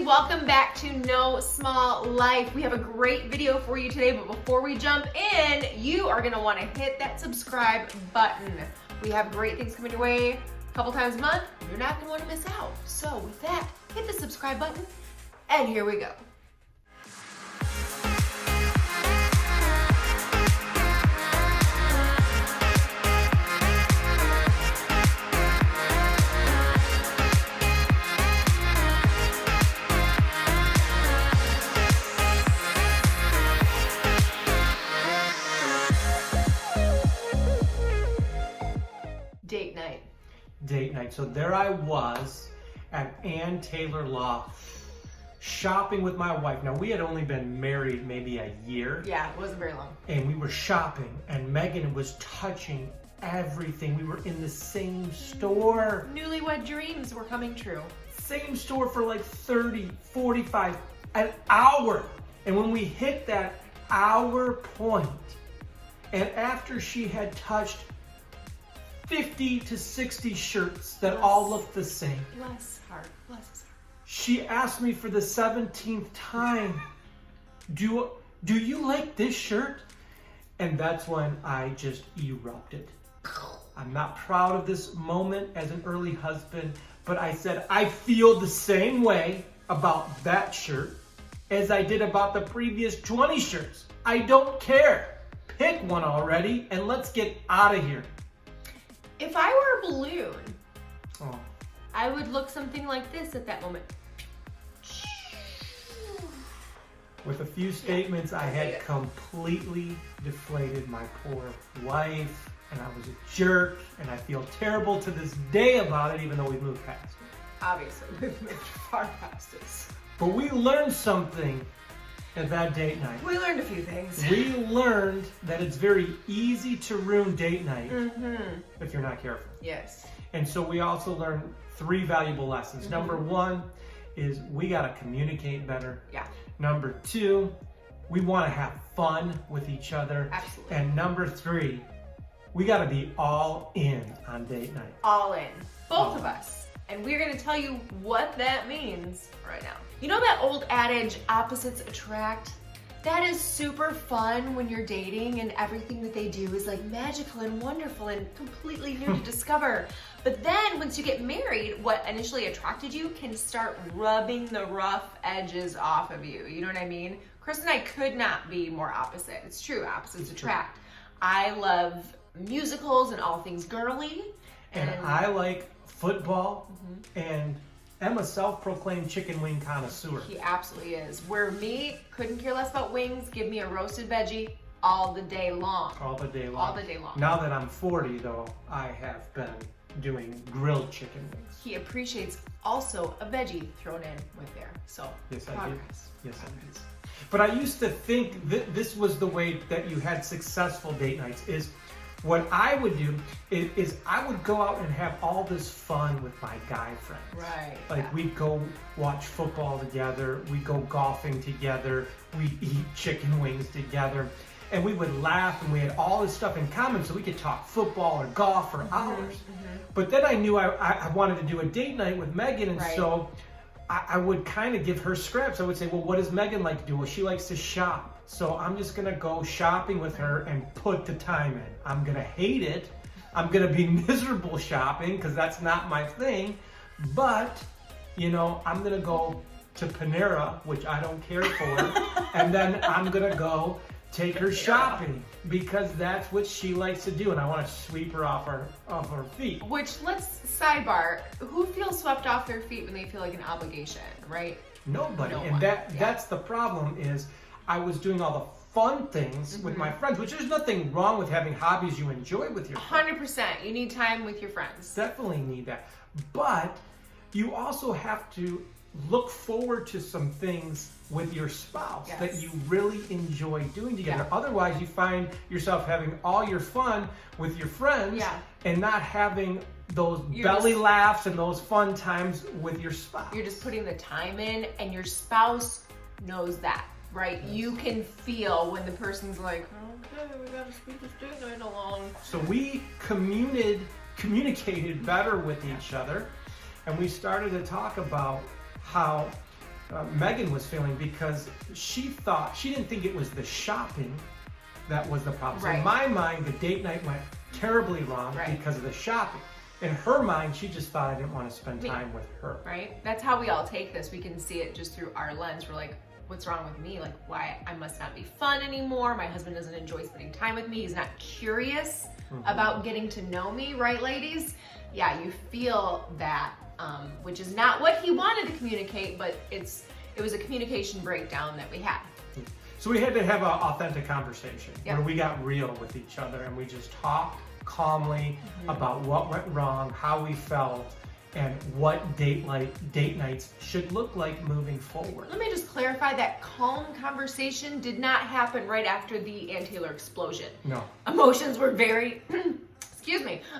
welcome back to No Small Life. We have a great video for you today, but before we jump in, you are gonna wanna hit that subscribe button. We have great things coming your way a couple times a month. You're not gonna wanna miss out. So with that, hit the subscribe button, and here we go. Date night. Date night. So there I was at Ann Taylor Law shopping with my wife. Now we had only been married maybe a year. Yeah, it wasn't very long. And we were shopping and Megan was touching everything. We were in the same store. Newlywed dreams were coming true. Same store for like 30, 45, an hour. And when we hit that hour point, and after she had touched 50 to 60 shirts that all looked the same. Bless heart, bless his heart. She asked me for the 17th time, do you like this shirt? And that's when I just erupted. I'm not proud of this moment as an early husband, but I said, I feel the same way about that shirt as I did about the previous 20 shirts. I don't care. Pick one already and let's get out of here. If I were a balloon, Oh. I would look something like this at that moment. With a few statements, I had completely deflated my poor wife, and I was a jerk, and I feel terrible to this day about it, even though we've moved past it. Obviously, we've moved far past this. But we learned something at that date night. We learned a few things. We learned that it's very easy to ruin date night if you're not careful. Yes. And so we also learned 3 valuable lessons. Number 1 is we gotta communicate better. Yeah. Number 2, we wanna have fun with each other. Absolutely. And number 3, we gotta be all in on date night. All in. Both of us. And we're gonna tell you what that means right now. You know that old adage, opposites attract? That is super fun when you're dating and everything that they do is like magical and wonderful and completely new to discover. But then once you get married, what initially attracted you can start rubbing the rough edges off of you. You know what I mean? Chris and I could not be more opposite. It's true, opposites attract. I love musicals and all things girly. And I like football, and I'm a self-proclaimed chicken wing connoisseur. He absolutely is. Where me, couldn't care less about wings, give me a roasted veggie all the day long. All the day long. All the day long. Now that I'm 40 though, I have been doing grilled chicken wings. He appreciates also a veggie thrown in with there. So, Yes, I progress. did. Yes, I did. But I used to think that this was the way that you had successful date nights, is what I would do is I would go out and have all this fun with my guy friends. Right. Like we'd go watch football together, we'd go golfing together, we'd eat chicken wings together, and we would laugh, and we had all this stuff in common, so we could talk football or golf for hours. But then I knew I wanted to do a date night with Megan, and so I would kind of give her scraps. I would say, well, what does Megan like to do? Well, she likes to shop. So I'm just gonna go shopping with her and put the time in. I'm gonna hate it. I'm gonna be miserable shopping because that's not my thing. But, you know, I'm gonna go to Panera, which I don't care for, and then I'm gonna go take her shopping because that's what she likes to do, and I want to sweep her off her feet. Which, let's sidebar, who feels swept off their feet when they feel like an obligation, right? Nobody. No And one. that's the problem, is I was doing all the fun things with my friends, which there's nothing wrong with having hobbies you enjoy with your friends. 100%. You need time with your friends. Definitely need that. But you also have to look forward to some things with your spouse that you really enjoy doing together. Otherwise, you find yourself having all your fun with your friends and not having those belly laughs and those fun times with your spouse. You're just putting the time in, and your spouse knows that, right? Yes. You can feel when the person's like, okay, we gotta speak this date night along. So we communicated better with each other, and we started to talk about how Megan was feeling, because she didn't think it was the shopping that was the problem. So in my mind, the date night went terribly wrong because of the shopping. In her mind, she just thought I didn't want to spend time with her. Right? That's how we all take this. We can see it just through our lens. We're like, what's wrong with me? Like, why? I must not be fun anymore. My husband doesn't enjoy spending time with me. He's not curious about getting to know me, right, ladies? Yeah, you feel that, which is not what he wanted to communicate, but it was a communication breakdown that we had. So we had to have an authentic conversation where we got real with each other, and we just talked calmly about what went wrong, how we felt, and what date nights should look like moving forward. Let me just clarify that calm conversation did not happen right after the Ann Taylor explosion. No. Emotions were very,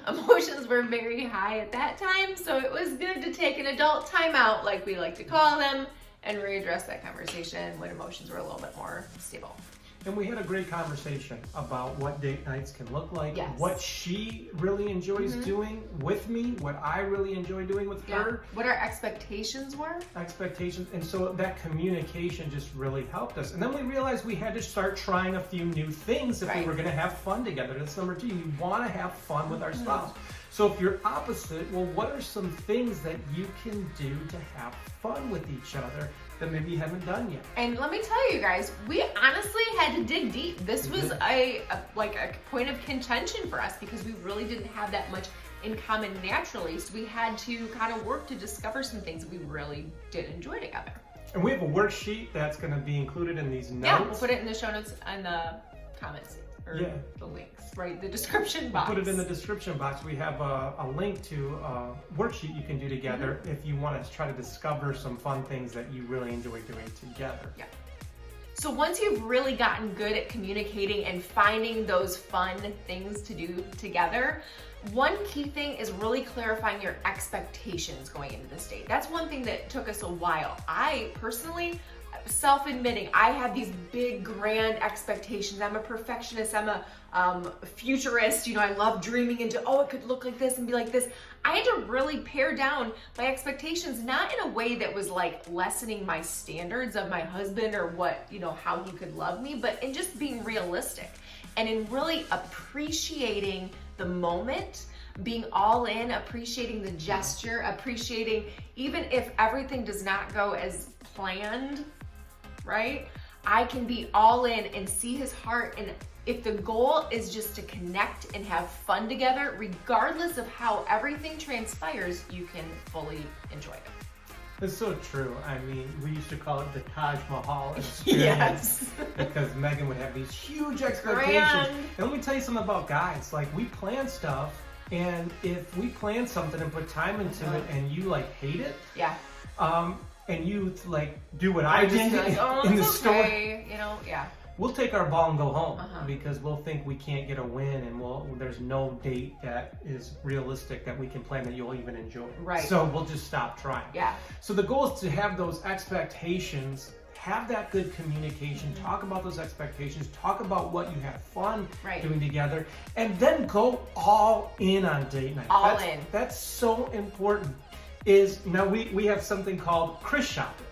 emotions were very high at that time, so it was good to take an adult timeout, like we like to call them, and readdress that conversation when emotions were a little bit more stable. And we had a great conversation about what date nights can look like, what she really enjoys doing with me, what I really enjoy doing with her. What our expectations were. And so that communication just really helped us. And then we realized we had to start trying a few new things if we were going to have fun together. That's number 2. You want to have fun with our spouse. So if you're opposite, well, what are some things that you can do to have fun with each other that maybe you haven't done yet? And let me tell you guys, we honestly had to dig deep. This was a point of contention for us because we really didn't have that much in common naturally. So we had to kind of work to discover some things we really did enjoy together. And we have a worksheet that's going to be included in these notes. Yeah, we'll put it in the show notes and the comments. Or the links, right? The description box. We'll put it in the description box. We have a link to a worksheet you can do together if you want to try to discover some fun things that you really enjoy doing together. Yeah. So once you've really gotten good at communicating and finding those fun things to do together, one key thing is really clarifying your expectations going into this date. That's one thing that took us a while. I personally, self-admitting, I had these big grand expectations. I'm a perfectionist. I'm a futurist. You know, I love dreaming into, oh, it could look like this and be like this. I had to really pare down my expectations, not in a way that was like lessening my standards of my husband or what, you know, how he could love me, but in just being realistic and in really appreciating the moment, being all in, appreciating the gesture, appreciating even if everything does not go as planned, right? I can be all in and see his heart. And if the goal is just to connect and have fun together, regardless of how everything transpires, you can fully enjoy it. It's so true. I mean, we used to call it the Taj Mahal experience. Because Megan would have these huge expectations. And let me tell you something about guys. Like, we plan stuff, and if we plan something and put time into it and you like hate it, and you like do what I did in the store, you know, we'll take our ball and go home because we'll think we can't get a win, and there's no date that is realistic that we can plan that you'll even enjoy. Right. So we'll just stop trying. Yeah. So the goal is to have those expectations, have that good communication, talk about those expectations, talk about what you have fun doing together, and then go all in on date night. All in. That's so important. Now we have something called Chris shopping.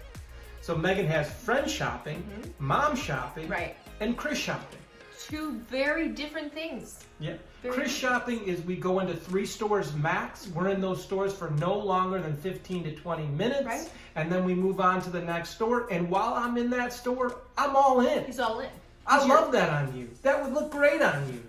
So Megan has friend shopping, mom shopping, and Chris shopping. 2 very different things. Yeah. Chris shopping is we go into 3 stores max. We're in those stores for no longer than 15 to 20 minutes. And then we move on to the next store. And while I'm in that store, I'm all in. He's all in. I love that on you. That would look great on you.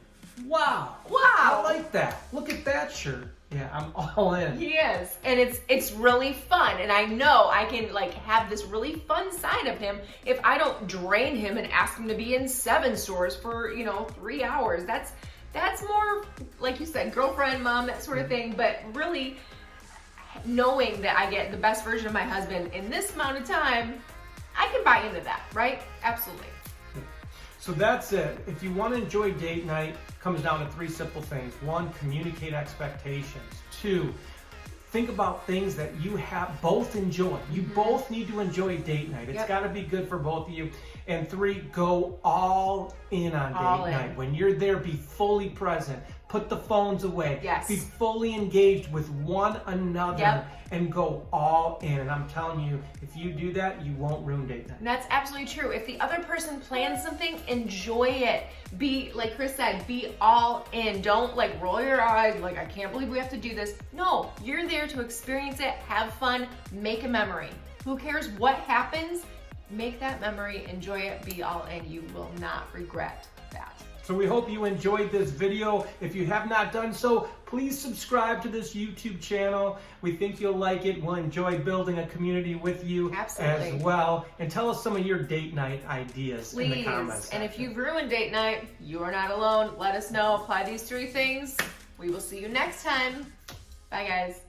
Wow. I like that. Look at that shirt. Yeah, I'm all in. He is. And it's really fun. And I know I can like have this really fun side of him if I don't drain him and ask him to be in 7 stores for, 3 hours. That's more, like you said, girlfriend, mom, that sort of thing. But really knowing that I get the best version of my husband in this amount of time, I can buy into that, right? Absolutely. So that's it. If you want to enjoy date night, it comes down to 3 simple things. 1, communicate expectations. 2, think about things that you both enjoy. You both need to enjoy date night. It's got to be good for both of you. And 3, go all in on date night. When you're there, be fully present. Put the phones away. Yes. Be fully engaged with one another. Yep. And go all in. And I'm telling you, if you do that, you won't ruin date night. And that's absolutely true. If the other person plans something, enjoy it. Be, like Chris said, be all in. Don't like roll your eyes, like I can't believe we have to do this. No, you're there to experience it, have fun, make a memory. Who cares what happens? Make that memory, enjoy it, be all in. You will not regret that. So we hope you enjoyed this video. If you have not done so, please subscribe to this YouTube channel. We think you'll like it. We'll enjoy building a community with you Absolutely. as well. And tell us some of your date night ideas in the comments section. And if you've ruined date night, you are not alone. Let us know. Apply these 3 things. We will see you next time. Bye, guys.